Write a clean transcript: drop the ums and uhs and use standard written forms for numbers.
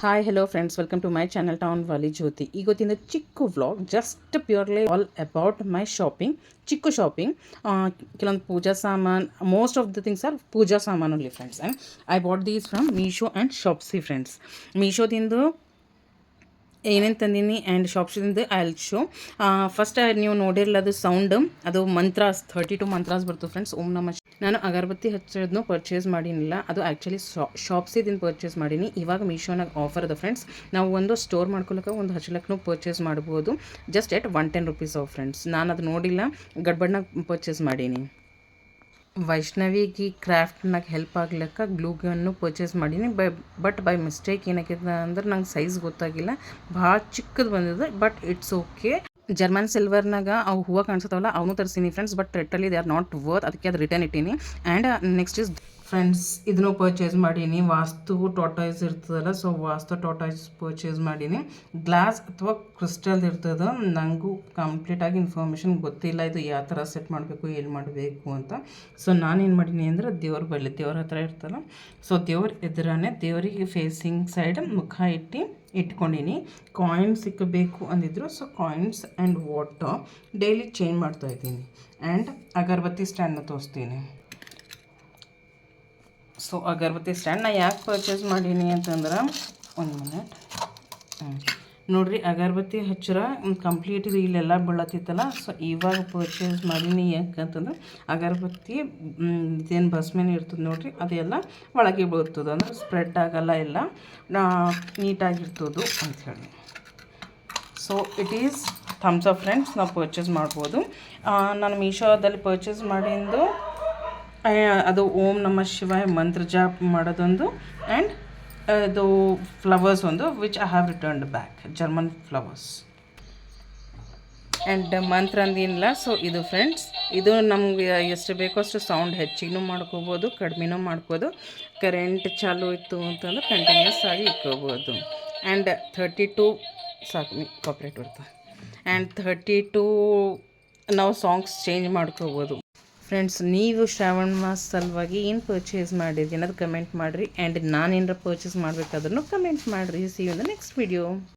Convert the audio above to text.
Hi hello friends, welcome to my channel town wali Jyoti. ಇವತ್ತಿನ ಚಿಕ್ಕ vlog just purely all about my shopping. ಚಿಕ್ಕ shopping, ಕೆಲವೊಂದು ಪೂಜಾ ಸಾಮಾನು, most of the things are puja ಸಾಮಾನು ಅಲ್ಲಿ friends. And I bought these from Meesho and Shopsy friends. ಮೀಶೋದಿಂದ ಏನೇನು ತಂದೀನಿ ಆ್ಯಂಡ್ ಶಾಪ್ಸಿಂದ ಐ ವಿಲ್ ಶೋ. ಫಸ್ಟ್ ನೀವು ನೋಡಿರಲ್ಲ, ಅದು ಸೌಂಡ್, ಅದು ಮಂತ್ರಾಸ್ 32 ಮಂತ್ರಾಸ್ ಬರ್ತವೆ ಫ್ರೆಂಡ್ಸ್. ಓಂ ನಮಃ. ನಾನು ಅಗರಬತ್ತಿ ಹಚ್ಚೋದನ್ನು ಪರ್ಚೇಸ್ ಮಾಡೀನಿಲ್ಲ, ಅದು ಆ್ಯಕ್ಚುಲಿ ಶಾಪ್ಸಿದಿಂದ ಪರ್ಚೇಸ್ ಮಾಡೀನಿ. ಇವಾಗ ಮೀಶೋನಾಗ ಆಫರ್ ಅದ ಫ್ರೆಂಡ್ಸ್. ನಾವು ಒಂದು ಸ್ಟೋರ್ ಮಾಡ್ಕೊಳಕ್ಕೆ ಒಂದು ಹಚ್ಚಲಕ್ಕೂ ಪರ್ಚೇಸ್ ಮಾಡ್ಬೋದು, just at 110 rupees of friends. ನಾನು ಅದು ನೋಡಿಲ್ಲ, ಗಡ್ಬಡ್ನಾಗ ಪರ್ಚೇಸ್ ಮಾಡೀನಿ. ವೈಷ್ಣವಿಗೆ ಕ್ರಾಫ್ಟ್ನಾಗ ಹೆಲ್ಪ್ ಆಗ್ಲಿಕ್ಕೆ ಗ್ಲೂಗನ್ನು ಪರ್ಚೇಸ್ ಮಾಡೀನಿ. ಬಟ್ ಬೈ ಮಿಸ್ಟೇಕ್ ಏನಾಗಿದೆ ಅಂದ್ರೆ ನಂಗೆ ಸೈಜ್ ಗೊತ್ತಾಗಿಲ್ಲ, ಭಾಳ ಚಿಕ್ಕದು ಬಂದಿದೆ. But it's okay. ಜರ್ಮನ್ ಸಿಲ್ವರ್ನಾಗ ಅವು ಹೂವು ಕಾಣಿಸ್ತಾವಲ್ಲ, ಅವನು ತರಿಸೀನಿ ಫ್ರೆಂಡ್ಸ್. ಬಟ್ ರೆಟ್ಟಲ್ಲಿ ದೇ ಆರ್ ನಾಟ್ ವರ್ತ್, ಅದಕ್ಕೆ ಅದು ರಿಟರ್ನ್ ಇಟ್ಟೀನಿ. ಆ್ಯಂಡ್ ನೆಕ್ಸ್ಟ್ ಇಸ್ ಫ್ರೆಂಡ್ಸ್, ಇದನ್ನು ಪರ್ಚೇಸ್ ಮಾಡೀನಿ. ವಾಸ್ತು ಟಾಟಾಯ್ಸ್ ಇರ್ತದಲ್ಲ, ಸೊ ವಾಸ್ತು ಟಾಟಾಯ್ಸ್ ಪರ್ಚೇಸ್ ಮಾಡೀನಿ. ಗ್ಲಾಸ್ ಅಥವಾ ಕ್ರಿಸ್ಟಲ್ ಇರ್ತದೆ. ನನಗೂ ಕಂಪ್ಲೀಟಾಗಿ ಇನ್ಫಾರ್ಮೇಷನ್ ಗೊತ್ತಿಲ್ಲ, ಇದು ಯಾವ ಥರ ಸೆಟ್ ಮಾಡಬೇಕು, ಏನು ಮಾಡಬೇಕು ಅಂತ. ಸೊ ನಾನೇನು ಮಾಡೀನಿ ಅಂದರೆ, ದೇವ್ರ ಹತ್ರ ಇರ್ತಲ್ಲ, ಸೊ ದೇವ್ರ ಎದುರೇ ದೇವರಿಗೆ ಫೇಸಿಂಗ್ ಸೈಡ್ ಮುಖ ಇಟ್ಕೊಂಡೀನಿ. ಕಾಯಿನ್ಸ್ ಸಿಕ್ಕಬೇಕು ಅಂದಿದ್ರು, so coins and water daily change ಮಾಡ್ತಾಯಿದ್ದೀನಿ. ಆ್ಯಂಡ್ ಅಗರಬತ್ತಿ ಸ್ಟ್ಯಾಂಡ್ನ ತೋರಿಸ್ತೀನಿ. ಸೊ ಅಗರಬತ್ತಿ ಸ್ಟ್ಯಾಂಡ್ ನಾ ಯಾಕೆ ಪರ್ಚೇಸ್ ಮಾಡೀನಿ ಅಂತಂದ್ರೆ, ಒಂದು ಮಿನಿಟ್ ನೋಡಿರಿ, ಅಗರಬತ್ತಿ ಹಚ್ಚರ ಕಂಪ್ಲೀಟ್ ಇಲ್ಲೆಲ್ಲ ಬೀಳತ್ತಿತ್ತಲ್ಲ, ಸೊ ಇವಾಗ ಪರ್ಚೇಸ್ ಮಾಡೀನಿ. ಯಾಕಂತಂದ್ರೆ ಅಗರಬತ್ತಿ ಇದೇನು ಭಸ್ಮೇನು ಇರ್ತದೆ ನೋಡಿರಿ, ಅದೆಲ್ಲ ಒಳಗೆ ಬೀಳ್ತದೆ, ಅಂದ್ರೆ ಸ್ಪ್ರೆಡ್ ಆಗಲ್ಲ, ಎಲ್ಲ ನೀಟಾಗಿರ್ತದೆ ಅಂಥೇಳಿ. So it is thumbs up friends, ನಾವು ಪರ್ಚೇಸ್ ಮಾಡ್ಬೋದು. ನಾನು ಮೀಶೋದಲ್ಲಿ ಪರ್ಚೇಸ್ ಮಾಡಿದ್ದು ಅದು ಓಂ ನಮಃ ಶಿವಾಯ ಮಂತ್ರ ಜಾಪ್ ಮಾಡೋದೊಂದು, ಆ್ಯಂಡ್ ಅದು ಫ್ಲವರ್ಸ್ ಒಂದು, which I have returned back, German flowers. And ಮಂತ್ರ ಅಂದಿಲ್ಲ. ಸೊ ಇದು ಫ್ರೆಂಡ್ಸ್, ಇದು ನಮಗೆ ಎಷ್ಟು ಬೇಕೋ ಅಷ್ಟು ಸೌಂಡ್ ಹೆಚ್ಚಿಗೂ ಮಾಡ್ಕೋಬೋದು, ಕಡಿಮೆನೂ ಮಾಡ್ಬೋದು. ಕರೆಂಟ್ ಚಾಲು ಇತ್ತು ಅಂತಂದ್ರೆ ಕಂಟಿನ್ಯೂಸ್ ಆಗಿ ಇಟ್ಕೋಬೋದು. ಆ್ಯಂಡ್ 32 ಸಾಕು, ಕಾಪ್ರೇಟ್ ಬರ್ತದೆ. ಆ್ಯಂಡ್ 32 ನಾವು ಸಾಂಗ್ಸ್ ಚೇಂಜ್ ಮಾಡ್ಕೋಬೋದು ಫ್ರೆಂಡ್ಸ್. ನೀವು ಶ್ರಾವಣ ಮಾಸ ಸಲುವಾಗಿ ಏನು ಪರ್ಚೇಸ್ ಮಾಡಿರಿ ಅನ್ನೋದು ಕಮೆಂಟ್ ಮಾಡಿರಿ. ಆ್ಯಂಡ್ ನಾನೇನಾರ ಪರ್ಚೇಸ್ ಮಾಡಬೇಕಾದ್ರೂ ಕಮೆಂಟ್ ಮಾಡಿರಿ. See you in the next video.